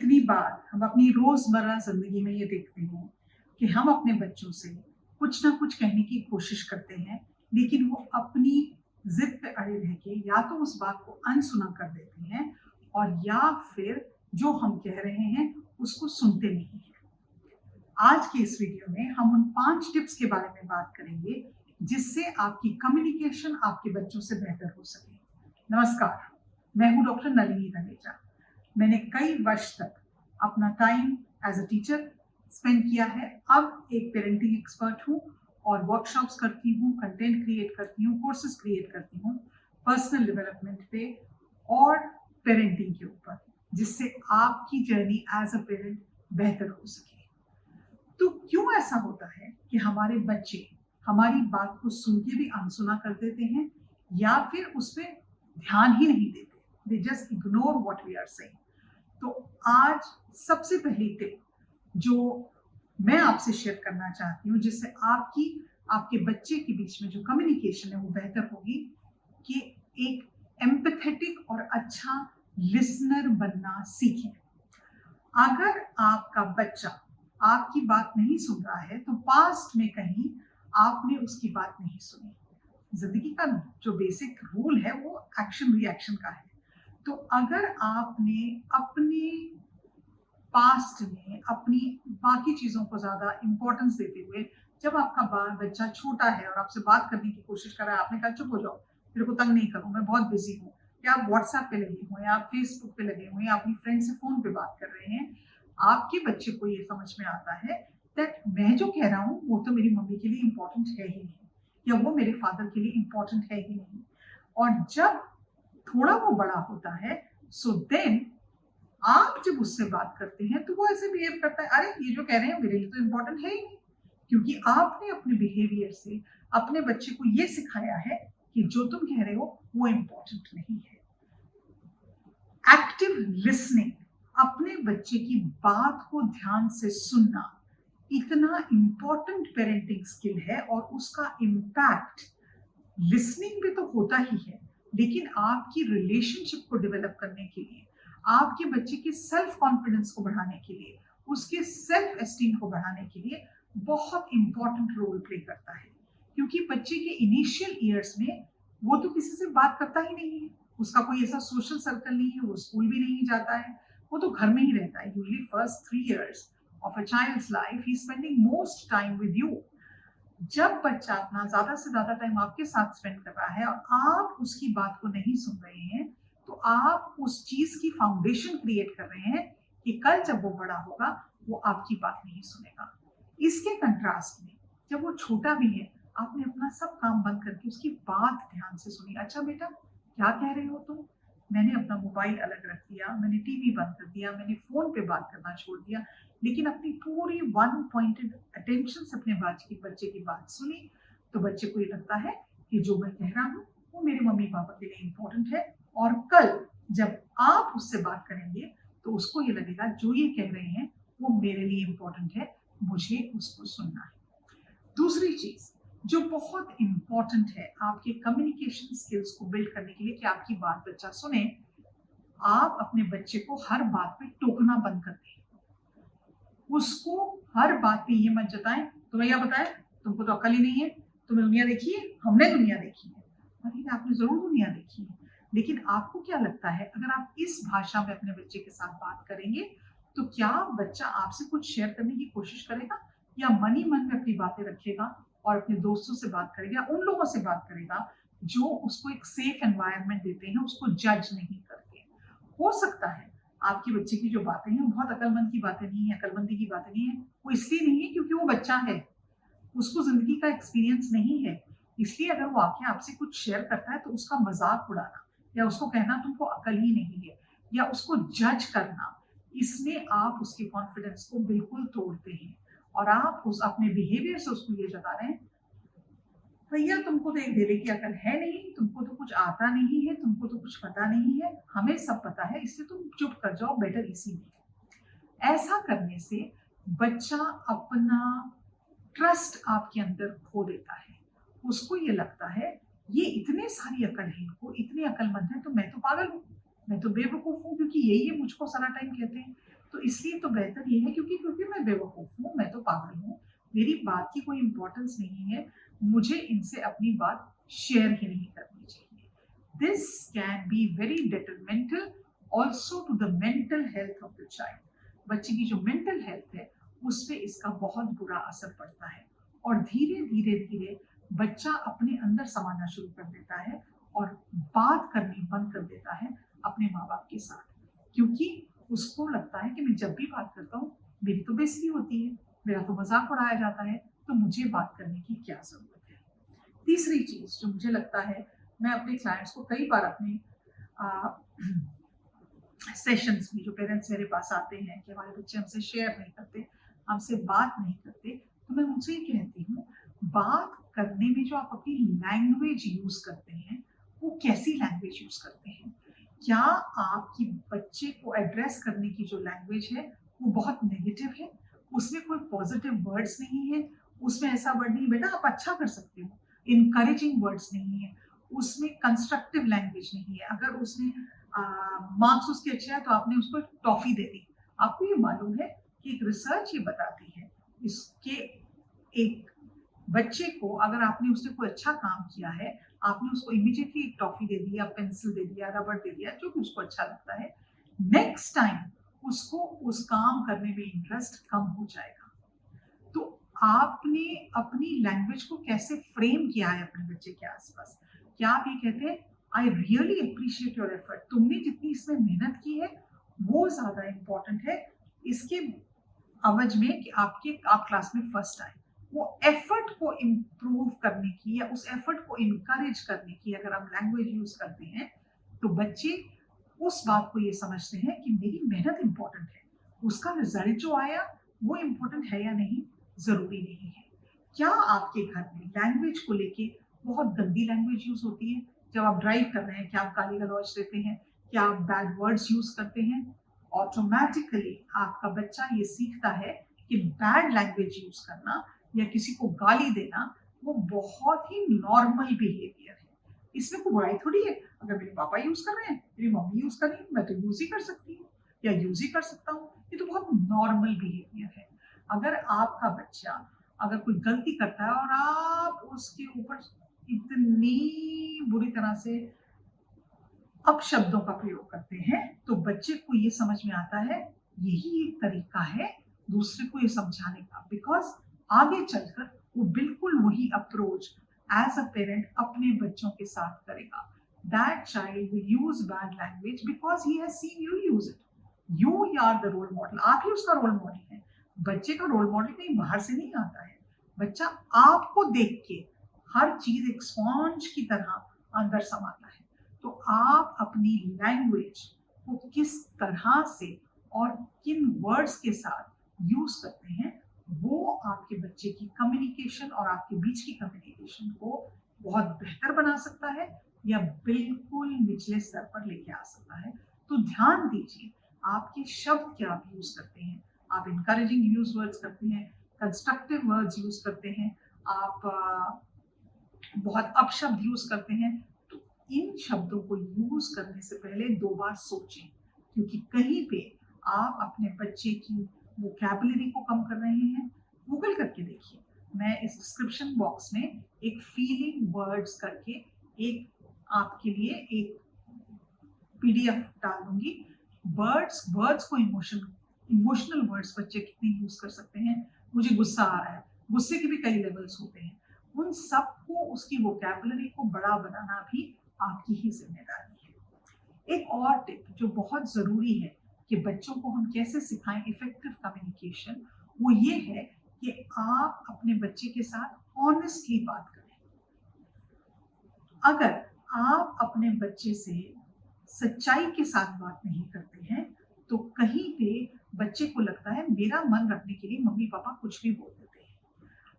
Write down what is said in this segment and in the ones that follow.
कितनी बार हम अपनी रोजमर्रा जिंदगी में ये देखते हैं कि हम अपने बच्चों से कुछ ना कुछ कहने की कोशिश करते हैं, लेकिन वो अपनी जिद पे अड़े रह के या तो उस बात को अनसुना कर देते हैं और या फिर जो हम कह रहे हैं उसको सुनते नहीं हैं। आज के इस वीडियो में हम उन 5 टिप्स के बारे में बात करेंगे जिससे आपकी कम्युनिकेशन आपके बच्चों से बेहतर हो सके। नमस्कार, मैं हूं डॉक्टर नलिनी धनेजा। मैंने कई वर्ष तक अपना time as a teacher spend किया है। अब एक पेरेंटिंग एक्सपर्ट हूँ और वर्कशॉप्स करती हूँ, कंटेंट क्रिएट करती हूँ, कोर्सेज क्रिएट करती हूँ पर्सनल डेवलपमेंट पे और पेरेंटिंग के ऊपर, जिससे आपकी जर्नी एज अ पेरेंट बेहतर हो सके। तो क्यों ऐसा होता है कि हमारे बच्चे हमारी बात को सुन के भी अनसुना कर देते हैं या फिर उस पर ध्यान ही नहीं देते, they just ignore what we are saying. तो आज सबसे पहली टिप जो मैं आपसे शेयर करना चाहती हूँ, जिससे आपके बच्चे के बीच में जो कम्युनिकेशन है वो बेहतर होगी, कि एक एम्पैथेटिक और अच्छा लिसनर बनना सीखें। अगर आपका बच्चा आपकी बात नहीं सुन रहा है तो पास्ट में कहीं आपने उसकी बात नहीं सुनी। जिंदगी का जो बेसिक रूल है वो एक्शन रिएक्शन का है। तो अगर आपने अपने पास्ट में अपनी बाकी चीजों को ज्यादा इंपॉर्टेंस देते हुए, जब आपका बच्चा छोटा है और आपसे बात करने की कोशिश कर रहा है, आपने कहा चुप हो जाओ, मेरे को तंग नहीं करो, मैं बहुत बिजी हूँ, या आप व्हाट्सएप पे लगे हुए हैं, आप फेसबुक पे लगे हुए हैं, अपनी फ्रेंड से फोन पे बात कर रहे हैं, आपके बच्चे को ये समझ में आता है दैट मैं जो कह रहा हूँ वो तो मेरी मम्मी के लिए इम्पोर्टेंट है ही नहीं, या वो मेरे फादर के लिए इम्पोर्टेंट है ही नहीं। और जब थोड़ा वो बड़ा होता है, सो देन आप जब उससे बात करते हैं तो वो ऐसे बिहेव करता है, अरे ये जो कह रहे हैं मेरे लिए तो इम्पोर्टेंट है ही नहीं, क्योंकि आपने अपने बिहेवियर से अपने बच्चे को ये सिखाया है कि जो तुम कह रहे हो वो इम्पोर्टेंट नहीं है। एक्टिव लिसनिंग, अपने बच्चे की बात को ध्यान से सुनना, इतना इम्पोर्टेंट पेरेंटिंग स्किल है और उसका इम्पैक्ट लिसनिंग में तो होता ही है, लेकिन आपकी रिलेशनशिप को डेवलप करने के लिए, आपके बच्चे के सेल्फ कॉन्फिडेंस को बढ़ाने के लिए, उसके सेल्फ एस्टीम को बढ़ाने के लिए बहुत इंपॉर्टेंट रोल प्ले करता है। क्योंकि बच्चे के इनिशियल ईयर्स में वो तो किसी से बात करता ही नहीं है, उसका कोई ऐसा सोशल सर्कल नहीं है, वो स्कूल भी नहीं जाता है, वो तो घर में ही रहता है। Usually first 3 years of a child's life he is spending most time with you। जब बच्चा अपना ज्यादा से ज्यादा टाइम आपके साथ स्पेंड कर रहा है और आप उसकी बात को नहीं सुन रहे हैं, तो आप उस चीज की फाउंडेशन क्रिएट कर रहे हैं कि कल जब वो बड़ा होगा वो आपकी बात नहीं सुनेगा। इसके कंट्रास्ट में जब वो छोटा भी है, आपने अपना सब काम बंद करके उसकी बात ध्यान से सुनी। अच्छा बेटा, क्या कह रहे हो तुम? मैंने अपना मोबाइल अलग रख दिया, मैंने टीवी बंद कर दिया, मैंने फोन पे बात करना छोड़ दिया, लेकिन अपनी पूरी वन पॉइंटेड अटेंशन से अपने बच्चे की बात सुनी। तो बच्चे को ये लगता है कि जो मैं कह रहा हूँ वो मेरे मम्मी पापा के लिए इम्पोर्टेंट है, और कल जब आप उससे बात करेंगे तो उसको ये लगेगा जो ये कह रहे हैं वो मेरे लिए इम्पोर्टेंट है, मुझे उसको सुनना है। दूसरी चीज जो बहुत इंपॉर्टेंट है आपके कम्युनिकेशन स्किल्स को बिल्ड करने के लिए कि आपकी बात बच्चा सुने, आप अपने बच्चे को हर बात पे टोकना बंद कर दें। उसको हर बात पे ये मत जताएं, तुम्हें क्या बताएं, तुमको तो अकल ही नहीं है, तुमने दुनिया देखी है? हमने दुनिया देखी है। अरे आपने जरूर दुनिया देखी है, लेकिन आपको क्या लगता है अगर आप इस भाषा में अपने बच्चे के साथ बात करेंगे तो क्या बच्चा आपसे कुछ शेयर करने की कोशिश करेगा, या मन ही मन में अपनी बातें रखेगा और अपने दोस्तों से बात करेगा, उन लोगों से बात करेगा जो उसको एक सेफ एनवायरनमेंट देते हैं, उसको जज नहीं करते। हो सकता है आपके बच्चे की जो बातें हैं बहुत अकलमंद की बातें नहीं है, अकलमंदी की बातें नहीं है, वो इसलिए नहीं है क्योंकि वो बच्चा है, उसको जिंदगी का एक्सपीरियंस नहीं है। इसलिए अगर वो आके आपसे कुछ शेयर करता है तो उसका मजाक उड़ाना या उसको कहना तुमको अकल ही नहीं है या उसको जज करना, इसमें आप उसके कॉन्फिडेंस को बिल्कुल तोड़ते हैं और आप उस अपने बिहेवियर से उसको ये जता रहे हैं, भैया तुमको तो एक ढेले की अकल है नहीं, तुमको तो कुछ आता नहीं है, तुमको तो कुछ पता नहीं है, हमें सब पता है, इसलिए तुम चुप कर जाओ, बेटर इसी में। ऐसा करने से बच्चा अपना ट्रस्ट आपके अंदर खो देता है। उसको ये लगता है ये इतने सारी अकल है, इनको इतने अकलमंद है, तो मैं तो पागल हूँ, मैं तो बेवकूफ हूँ, क्योंकि यही मुझको सारा टाइम कहते हैं। तो इसलिए तो बेहतर ये है, क्योंकि क्योंकि मैं बेवकूफ़ हूँ, मैं तो पागल हूँ, मेरी बात की कोई इम्पोर्टेंस नहीं है, मुझे इनसे अपनी बात शेयर ही नहीं करनी चाहिए। This can be very detrimental also to the mental health of the child. बच्चे की जो मेंटल हेल्थ है उस पे इसका बहुत बुरा असर पड़ता है, और धीरे धीरे धीरे बच्चा अपने अंदर समाना शुरू कर देता है और बात करनी बंद कर देता है अपने माँ बाप के साथ, क्योंकि उसको लगता है कि मैं जब भी बात करता हूँ मेरी तो बेइज्जती होती है, मेरा तो मजाक उड़ाया जाता है, तो मुझे बात करने की क्या जरूरत है। तीसरी चीज जो मुझे लगता है, मैं अपने क्लाइंट्स को कई बार अपने सेशंस में, जो पेरेंट्स मेरे पास आते हैं कि हमारे बच्चे हमसे शेयर नहीं करते, हमसे बात नहीं करते, तो मैं उनसे ये कहती हूँ, बात करने में जो आप अपनी लैंग्वेज यूज करते हैं वो कैसी लैंग्वेज यूज करते हैं? क्या आपकी बच्चे को एड्रेस करने की जो लैंग्वेज है वो बहुत नेगेटिव है, उसमें कोई पॉजिटिव वर्ड्स नहीं है, उसमें ऐसा वर्ड नहीं बेटा आप अच्छा कर सकते हो, इनकरेजिंग वर्ड्स नहीं है, उसमें कंस्ट्रक्टिव लैंग्वेज नहीं है, अगर उसने मार्क्स उसके अच्छे हैं तो आपने उसको एक टॉफी दे दी। आपको ये मालूम है कि एक रिसर्च ये बताती है, इसके एक बच्चे को अगर आपने उससे कोई अच्छा काम किया है, आपने उसको इमीडिएटली एक टॉफी दे दी या पेंसिल दे दिया, रबड़ दे दिया, जो भी उसको अच्छा लगता है, नेक्स्ट टाइम उसको उस काम करने में इंटरेस्ट कम हो जाएगा। तो आपने अपनी लैंग्वेज को कैसे फ्रेम किया है अपने बच्चे के आसपास? क्या आप ये कहते हैं I really appreciate your effort, तुमने जितनी इसमें मेहनत की है वो ज्यादा इम्पोर्टेंट है इसके अवज में कि आप क्लास में फर्स्ट आए। वो एफर्ट को इम्प्रूव करने की या उस एफर्ट को इनकरेज करने की अगर हम लैंग्वेज यूज करते हैं तो बच्चे उस बात को ये समझते हैं कि मेरी मेहनत इंपॉर्टेंट है, उसका रिजल्ट जो आया वो इम्पोर्टेंट है या नहीं जरूरी नहीं है। क्या आपके घर में लैंग्वेज को लेके बहुत गंदी लैंग्वेज यूज होती है? जब आप ड्राइव कर रहे हैं क्या आप गाली गलौज देते हैं? क्या आप बैड वर्ड्स यूज करते हैं? ऑटोमेटिकली आपका बच्चा ये सीखता है कि बैड लैंग्वेज यूज करना या किसी को गाली देना वो बहुत ही नॉर्मल बिहेवियर है, इसमें कोई बुराई थोड़ी है। अगर मेरे पापा यूज कर रहे हैं, मेरी मम्मी यूज कर रही है, मैं तो यूज ही कर सकती हूँ या यूज ही कर सकता हूँ, ये तो बहुत नॉर्मल बिहेवियर है। अगर आपका बच्चा अगर कोई गलती करता है और आप उसके ऊपर इतनी बुरी तरह से अपशब्दों का प्रयोग करते हैं तो बच्चे को ये समझ में आता है यही एक तरीका है दूसरे को ये समझाने का, बिकॉज आगे चलकर वो बिल्कुल वही अप्रोच एज अ पेरेंट अपने बच्चों के साथ करेगा। That child will use bad language because he has seen you use it. You are the role model, आप ही उसका रोल मॉडल है। बच्चे का रोल मॉडल कहीं बाहर से नहीं आता है, बच्चा आपको देख के हर चीज एक स्पॉन्ज की तरह अंदर समाता है। तो आप अपनी लैंग्वेज को किस तरह से और किन वर्ड्स के साथ यूज करते हैं वो आपके बच्चे की कम्युनिकेशन और आपके बीच की कम्युनिकेशन को बहुत बेहतर बना सकता है या बिल्कुल निचले स्तर पर लेके आ सकता है। तो ध्यान दीजिए आपके शब्द क्या आप यूज करते हैं। आप इनकरेजिंग यूज वर्ड्स करते हैं, कंस्ट्रक्टिव वर्ड्स यूज करते हैं, आप बहुत अपशब्द यूज करते हैं, तो इन शब्दों को यूज करने से पहले 2 बार सोचें, क्योंकि कहीं पे आप अपने बच्चे की वोकैबुलरी को कम कर रहे हैं। गूगल करके देखिए, मैं इस डिस्क्रिप्शन बॉक्स में एक फीलिंग वर्ड्स करके एक आपके लिए एक पीडीएफ डाल दूंगी। वर्ड्स वर्ड्स को इमोशनल वर्ड्स बच्चे कितने यूज कर सकते हैं। मुझे गुस्सा आ रहा है, गुस्से के भी कई लेवल्स होते हैं, उन सबको उसकी वोकैबुलरी को बड़ा बनाना भी आपकी ही जिम्मेदारी है। एक और टिप जो बहुत जरूरी है कि बच्चों को हम कैसे सिखाएं इफेक्टिव कम्युनिकेशन, वो ये है कि आप अपने बच्चे के साथ ऑनेस्टली बात करें। अगर आप अपने बच्चे से सच्चाई के साथ बात नहीं करते हैं तो कहीं पे बच्चे को लगता है मेरा मन रखने के लिए मम्मी पापा कुछ भी बोल देते हैं।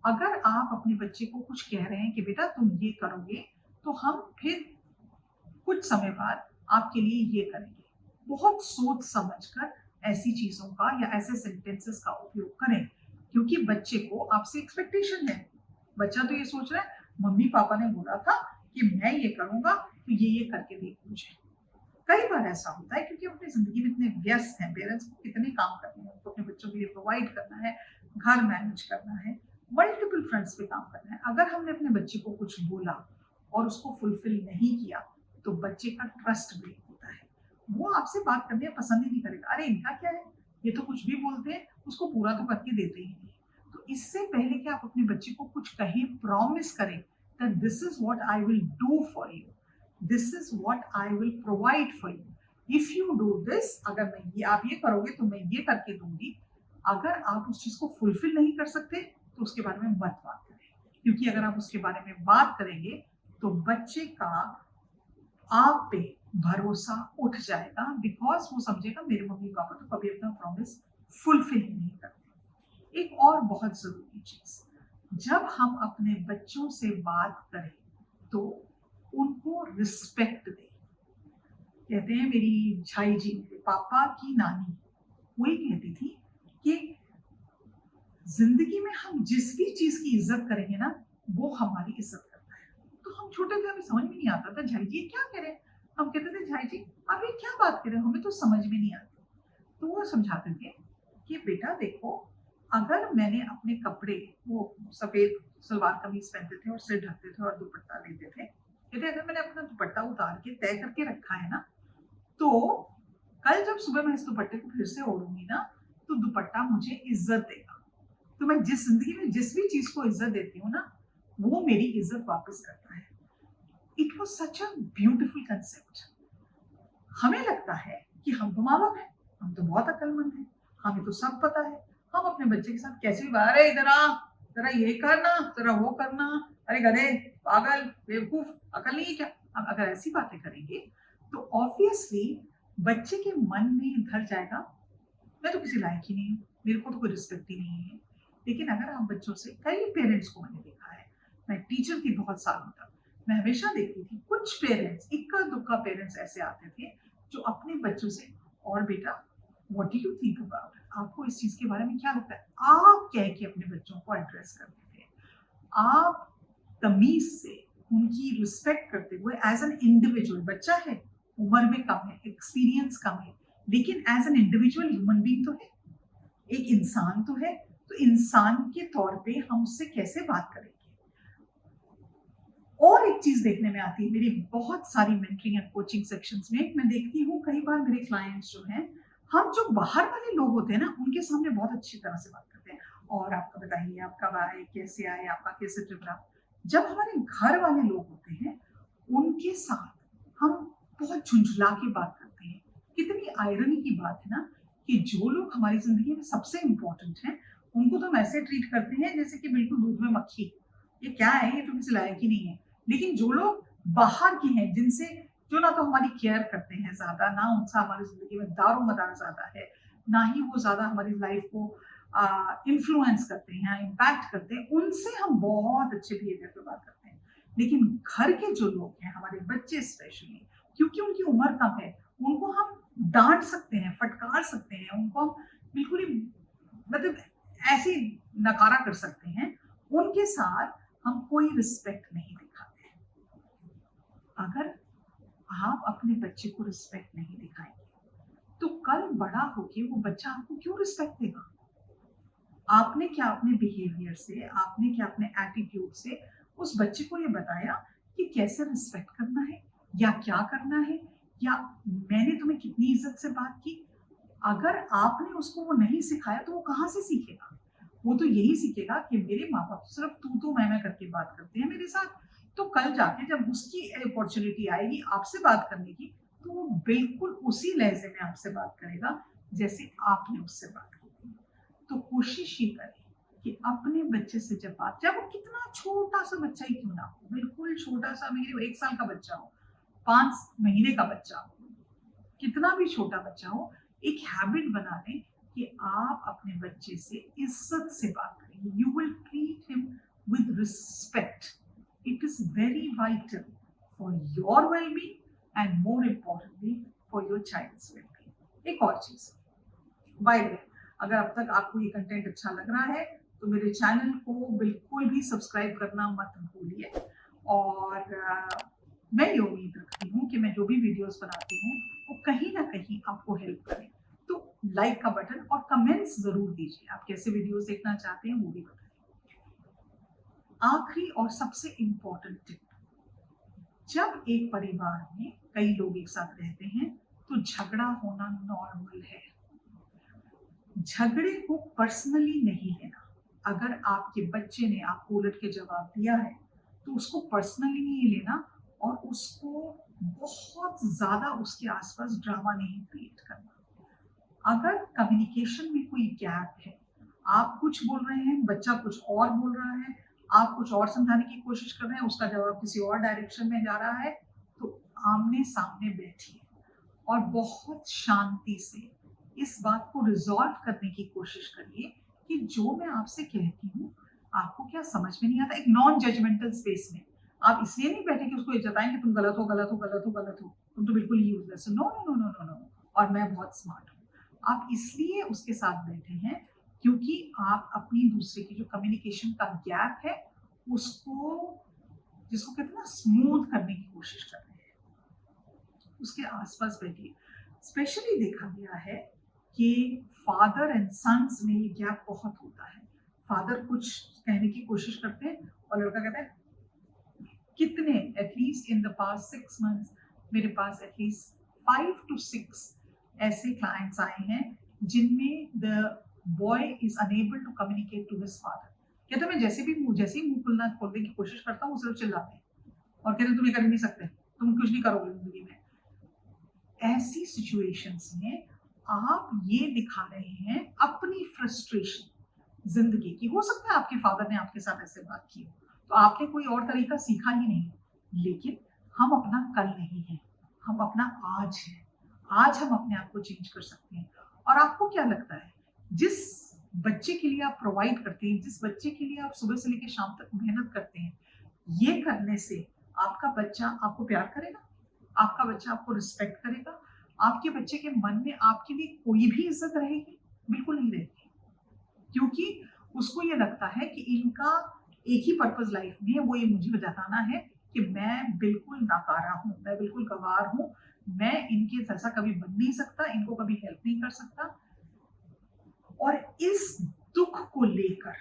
अगर आप अपने बच्चे को कुछ कह रहे हैं कि बेटा तुम ये करोगे तो हम फिर कुछ समय बाद आपके लिए ये करेंगे, बहुत सोच समझकर ऐसी चीजों का या ऐसे सेंटेंसेस का उपयोग करें, क्योंकि बच्चे को आपसे एक्सपेक्टेशन है। बच्चा तो ये सोच रहा है मम्मी पापा ने बोला था कि मैं ये करूंगा तो ये करके देख मुझे। कई बार ऐसा होता है क्योंकि हम अपनी ज़िंदगी में इतने व्यस्त हैं, पेरेंट्स को कितने काम करने हैं, उनको अपने बच्चों के लिए प्रोवाइड करना है, घर मैनेज करना है, मल्टीपल फ्रंट्स पे काम करना है। अगर हमने अपने बच्चे को कुछ बोला और उसको फुलफिल नहीं किया, तो बच्चे का ट्रस्ट ब्रेक होता है। वो आपसे बात करने पसंद ही नहीं करेगा। अरे इनका क्या है? ये तो कुछ भी बोलते हैं, उसको पूरा तो करके देते ही नहीं। तो इससे पहले कि आप अपने बच्चे को कुछ कहें, प्रॉमिस करें that this is what I will do for you. This is what I will provide for you. If you do this, अगर मैं ये आप ये करोगे तो मैं ये करके दूंगी। अगर आप उस चीज को फुलफिल नहीं कर सकते तो उसके बारे में मत बात करें, क्योंकि अगर आप उसके बारे में बात करेंगे तो बच्चे का आप पे भरोसा उठ जाएगा, बिकॉज वो समझेगा मेरे मम्मी पापा तो कभी अपना प्रॉमिस फुलफिल ही नहीं करते। एक और बहुत जरूरी चीज, जब हम अपने बच्चों से बात करें तो उनको रिस्पेक्ट दें। कहते हैं मेरी झाई जी, मेरे पापा की नानी, वही कहती थी कि जिंदगी में हम जिस भी चीज की इज्जत करेंगे ना, वो हमारी इज्जत करता है। तो हम छोटे थे, हमें समझ में नहीं आता था झाई जी क्या कह रहे हैं। हम कहते थे झाई जी आप ये क्या बात कर रहे हो, हमें तो समझ में नहीं आती। तो वो समझाते थे कि बेटा देखो, अगर मैंने अपने कपड़े, वो सफेद सलवार कमीज पहनते थे और सिर ढकते थे और दुपट्टा लेते थे, कहते अगर मैंने अपना दुपट्टा उतार के तय करके रखा है ना, तो कल जब सुबह मैं इस दुपट्टे को फिर से ओढ़ूंगी ना, तो दुपट्टा मुझे इज्जत देगा। तो मैं जिस जिंदगी में जिस भी चीज को इज्जत देती हूँ ना, वो मेरी इज्जत वापस करता है। It was such a beautiful concept. हमें लगता है कि हम तो माँ बाप हैं, हम तो बहुत अक्लमंद हैं, हमें तो सब पता है, हम अपने बच्चे के साथ कैसे भी बात, अरे इधर आ, जरा ये करना, जरा वो करना, अरे गधे, पागल, बेवकूफ, अकल नहीं है क्या। अब अगर ऐसी बातें करेंगे तो ऑब्वियसली बच्चे के मन में डर जाएगा, मैं तो किसी लायक ही नहीं हूँ, मेरे को तो कोई रिस्पेक्ट ही नहीं है। लेकिन अगर हम बच्चों से, कई पेरेंट्स को मैंने देखा है, मैं टीचर थी बहुत सालों तक, मैं हमेशा देखती थी कुछ पेरेंट्स, इक्का दुक्का पेरेंट्स ऐसे आते थे जो अपने बच्चों से, और बेटा what do you think about it, आपको इस चीज के बारे में क्या लगता है, आप कह के अपने बच्चों को एड्रेस करते थे। आप तमीज से उनकी रिस्पेक्ट करते हुए, एज एन इंडिविजुअल, बच्चा है, उम्र में कम है, एक्सपीरियंस कम है, लेकिन as an individual human being तो है, एक इंसान तो है, तो इंसान के तौर पे हम उससे कैसे बात करेंगे। और एक चीज देखने में आती है मेरी बहुत सारी मेंटरिंग एंड कोचिंग सेक्शंस में, मैं देखती हूँ कई बार मेरे क्लाइंट्स जो हैं, हम जो बाहर वाले लोग होते हैं ना, उनके सामने बहुत अच्छी तरह से बात करते हैं, और आपका बताइए, आप कब आए, कैसे आए, आपका कैसे ट्रिप रहा। जब हमारे घर वाले लोग होते हैं, उनके साथ हम बहुत झुंझला के बात करते हैं। कितनी आयरनी की बात है ना, कि जो लोग हमारी जिंदगी में सबसे इम्पोर्टेंट हैं, उनको तो हम ऐसे ट्रीट करते हैं जैसे कि बिल्कुल दूध में मक्खी, ये क्या है, ये तो किसी लायक ही नहीं है। लेकिन जो लोग बाहर के हैं, जिनसे, जो ना तो हमारी केयर करते हैं ज्यादा, ना उनसे हमारी जिंदगी में दारो मदार ज्यादा है, ना ही वो ज्यादा हमारी लाइफ को इन्फ्लुएंस करते हैं, इम्पैक्ट करते हैं, उनसे हम बहुत अच्छे बिहेवियर पे बात करते हैं। लेकिन घर के जो लोग हैं, हमारे बच्चे स्पेशली, क्योंकि उनकी उम्र कम है, उनको हम डांट सकते हैं, फटकार सकते हैं, उनको हम बिल्कुल ही मतलब ऐसे नकारा कर सकते हैं, उनके साथ हम कोई रिस्पेक्ट नहीं दिखाते हैं। अगर आप अपने बच्चे को रिस्पेक्ट नहीं दिखाएंगे, तो कल बड़ा होके वो बच्चा आपको क्यों रिस्पेक्ट देगा। आपने क्या अपने बिहेवियर से, आपने क्या अपने एटीट्यूड से उस बच्चे को ये बताया कि कैसे रिस्पेक्ट करना है, या क्या करना है, या मैंने तुम्हें कितनी इज्जत से बात की। अगर आपने उसको वो नहीं सिखाया तो वो कहाँ से सीखेगा। वो तो यही सीखेगा कि मेरे माँ बाप सिर्फ तू मैं करके बात करते हैं मेरे साथ, तो कल जाके जब उसकी अपॉर्चुनिटी आएगी आपसे बात करने की, तो वो बिल्कुल उसी लहजे में आपसे बात करेगा जैसे आपने उससे बात की थी। तो कोशिश ये करें कि अपने बच्चे से जब बात, जब वो कितना छोटा सा बच्चा ही क्यों ना हो, बिल्कुल छोटा सा, मेरे 1 साल का बच्चा हो, 5 महीने का बच्चा हो, कितना भी छोटा बच्चा हो, एक हैबिट बना लें कि आप अपने बच्चे से इज्जत से बात करेंगे। You will treat him with respect. It is very vital for your wellbeing and more importantly for your child's wellbeing. एक और चीज, बाय द वे, अगर अब तक आपको ये कंटेंट अच्छा लग रहा है तो मेरे चैनल को बिल्कुल भी सब्सक्राइब करना मत भूलिए। और मैं ये उम्मीद रखती हूँ कि मैं जो भी वीडियोस बनाती हूँ कहीं ना कहीं आपको हेल्प करे। तो लाइक का बटन और कमेंट्स जरूर दीजिए, आप कैसे वीडियोस देखना चाहते हैं वो भी बताइए। आखिरी और सबसे इम्पोर्टेंट टिप, जब एक परिवार में कई लोग एक साथ रहते हैं तो झगड़ा होना नॉर्मल है। झगड़े को पर्सनली नहीं लेना। अगर आपके बच्चे ने आपको उलट के जवाब दिया है तो उसको पर्सनली नहीं लेना और उसको बहुत ज्यादा उसके आसपास ड्रामा नहीं क्रिएट करना। अगर कम्युनिकेशन में कोई गैप है, आप कुछ बोल रहे हैं, बच्चा कुछ और बोल रहा है, आप कुछ और समझाने की कोशिश कर रहे हैं, उसका जवाब किसी और डायरेक्शन में जा रहा है, तो आमने सामने बैठिए और बहुत शांति से इस बात को रिजॉल्व करने की कोशिश करिए कि जो मैं आपसे कहती हूँ आपको क्या समझ में नहीं आता। एक नॉन जजमेंटल स्पेस में आप इसलिए नहीं बैठे कि उसको ये जताएं कि तुम गलत हो गलत हो गलत हो गलत हो, तुम तो बिल्कुल ही यूजलेस हो, no no no no no no, और मैं बहुत स्मार्ट हूँ। आप इसलिए उसके साथ बैठे हैं क्योंकि आप अपनी दूसरे की जो कम्युनिकेशन का गैप है उसको, जिसको कहते हैं ना, स्मूथ करने की कोशिश कर रहे हैं। उसके आसपास बैठिए। स्पेशली देखा गया है कि फादर एंड सन्स में ये गैप बहुत होता है। फादर कुछ कहने की कोशिश करते हैं और लड़का कहता है कितने, at least in the past 6 months मेरे पास एटलीस्ट 5 to 6 ऐसे क्लाइंट्स आए हैं जिनमें the boy is unable to communicate to his father. कहते मैं जैसे ही मुंह खोलने की कोशिश करता हूँ वो सिर्फ चिल्लाते हैं और कहते तुम ये कर नहीं सकते, तुम कुछ नहीं करोगे जिंदगी में। ऐसी सिचुएशंस में आप ये दिखा रहे हैं अपनी फ्रस्ट्रेशन जिंदगी की। हो सकता है आपके फादर ने आपके साथ ऐसे बात की हो तो आपने कोई और तरीका सीखा ही नहीं, लेकिन हम अपना कल नहीं है, हम अपना आज है। आज हम अपने आप को चेंज कर सकते हैं। और आपको क्या लगता है, जिस बच्चे के लिए आप प्रोवाइड करते हैं, जिस बच्चे के लिए आप सुबह से लेकर शाम तक मेहनत करते हैं, ये करने से आपका बच्चा आपको प्यार करेगा, आपका बच्चा आपको रिस्पेक्ट करेगा, आपके बच्चे के मन में आपके लिए कोई भी इज्जत रहेगी? बिल्कुल नहीं रहेगी। क्योंकि उसको ये लगता है कि इनका एक ही पर्पस लाइफ में है, वो ये मुझे बताना है कि मैं बिल्कुल नाकारा हूँ, मैं बिल्कुल गवार हूँ, मैं इनके जैसा कभी बन नहीं सकता, इनको कभी हेल्प नहीं कर सकता। और इस दुख को लेकर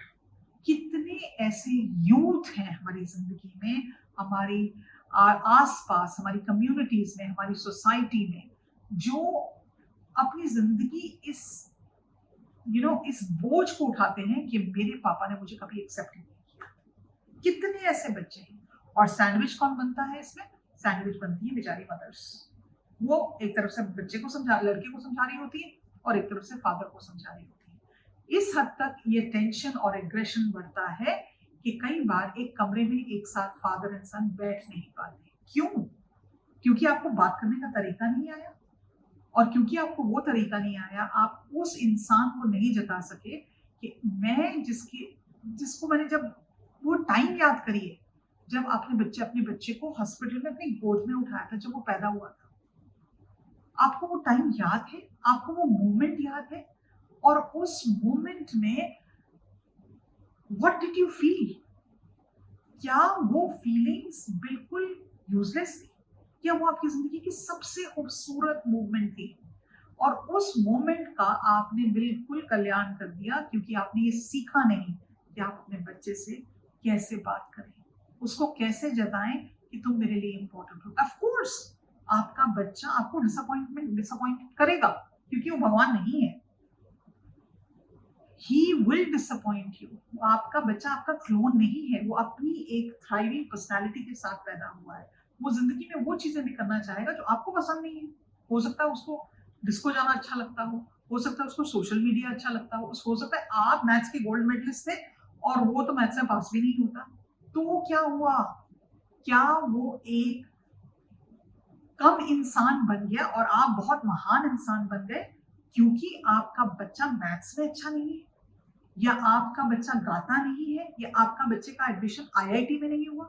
कितने ऐसे यूथ हैं हमारी जिंदगी में, हमारी आसपास, हमारी कम्युनिटीज में, हमारी सोसाइटी में, जो अपनी जिंदगी इस इस बोझ को उठाते हैं कि मेरे पापा ने मुझे कभी एक्सेप्ट नहीं किया। कितने ऐसे बच्चे हैं। और सैंडविच कौन बनता है इसमें? सैंडविच बनती है बेचारी मदर्स। वो एक तरफ से बच्चे को लड़के को समझा रही होती है और एक तरफ से फादर को समझा रही होती है। इस हद तक ये टेंशन और एग्रेशन बढ़ता है कि कई बार एक कमरे में एक साथ फादर एंड सन बैठ नहीं पाते। क्यों? क्योंकि आपको बात करने का तरीका नहीं आया, और क्योंकि आपको वो तरीका नहीं आया, आप उस इंसान को नहीं जता सके कि मैं जिसको मैंने, जब वो टाइम याद करिए जब अपने बच्चे को हॉस्पिटल में अपनी गोद में उठाया था, जब वो पैदा हुआ था, आपको वो टाइम याद है, आपको वो मोमेंट याद है, और उस मोमेंट में व्हाट डिड यू फील? क्या वो फीलिंग्स बिल्कुल यूजलेस थी? क्या वो आपकी जिंदगी की सबसे खूबसूरत मूवमेंट थी? और उस मोमेंट का आपने बिल्कुल कल्याण कर दिया, क्योंकि आपने ये सीखा नहीं कि आप अपने बच्चे से कैसे बात करें, उसको कैसे जताएं कि तुम मेरे लिए इम्पोर्टेंट हो। ऑफ कोर्स आपका बच्चा आपको डिसअपॉइंट करेगा, क्योंकि वो भगवान नहीं है। He will disappoint you। आपका बच्चा आपका क्लोन नहीं है, वो अपनी एक थ्राइविंग पर्सनालिटी के साथ पैदा हुआ है। वो जिंदगी में वो चीजें भी करना चाहेगा जो आपको पसंद नहीं है। हो सकता है उसको डिस्को जाना अच्छा लगता हो सकता है उसको सोशल मीडिया अच्छा लगता हो सकता है आप मैथ्स के गोल्ड मेडलिस्ट थे और वो तो मैथ्स में पास भी नहीं होता। तो वो क्या हुआ? क्या वो एक कम इंसान बन गया और आप बहुत महान इंसान बन गए क्योंकि आपका बच्चा मैथ्स में अच्छा नहीं है, या आपका बच्चा गाता नहीं है, या आपका बच्चे का एडमिशन आईआईटी में नहीं हुआ?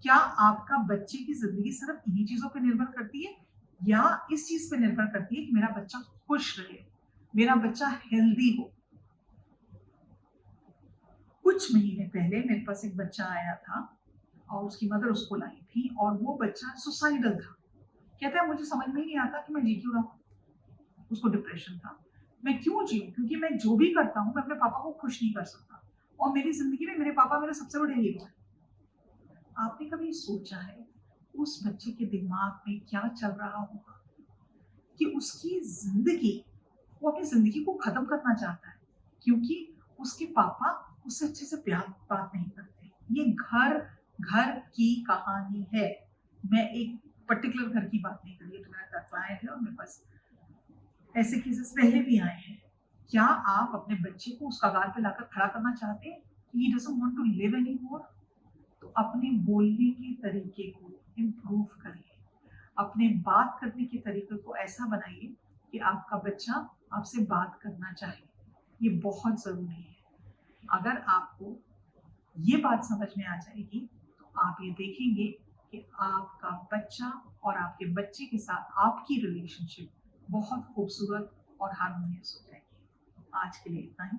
क्या आपका बच्चे की जिंदगी सिर्फ इन्हीं चीजों पर निर्भर करती है, या इस चीज पे निर्भर करती है कि मेरा बच्चा खुश रहे, मेरा बच्चा हेल्दी हो? कुछ महीने पहले मेरे पास एक बच्चा आया था और उसकी मदर उसको लाई थी, और वो बच्चा सुसाइडल था। कहता है मुझे समझ में ही नहीं आता कि मैं जी क्यों रहा हूँ, उसको डिप्रेशन था। मैं क्यों जीऊँ? क्योंकि मैं जो भी करता हूँ, मैं अपने पापा को खुश नहीं कर सकता और मेरी ज़िंदगी में मेरे पापा मेरे सबसे बड़े हीरो हैं। आपने कभी सोचा है, उस बच्चे के दिमाग में क्या चल रहा होगा कि उसकी ज़िंदगी वो अपनी ज़िंदगी को ख़त्म करना चाहता है, क्योंकि उसके पापा उससे अच्छे से प्यार बात नहीं करते। ये घर घर की कहानी है। मैं एक पर्टिकुलर घर की बात नहीं कर रही, ये तो मेरा क्लाइंट है और मेरे पास ऐसे केसेस पहले भी आए हैं। क्या आप अपने बच्चे को उस कगार पे लाकर खड़ा करना चाहते हैं कि he doesn't want to live anymore? तो अपने बोलने के तरीके को इम्प्रूव करिए। अपने बात करने के तरीके को ऐसा बनाइए कि आपका बच्चा आपसे बात करना चाहे। ये बहुत ज़रूरी है। अगर आपको ये बात समझ में आ जाएगी, तो आप ये देखेंगे कि आपका बच्चा और आपके बच्चे के साथ आपकी रिलेशनशिप बहुत खूबसूरत और हार्मोनियस हो जाएगी। आज के लिए इतना ही।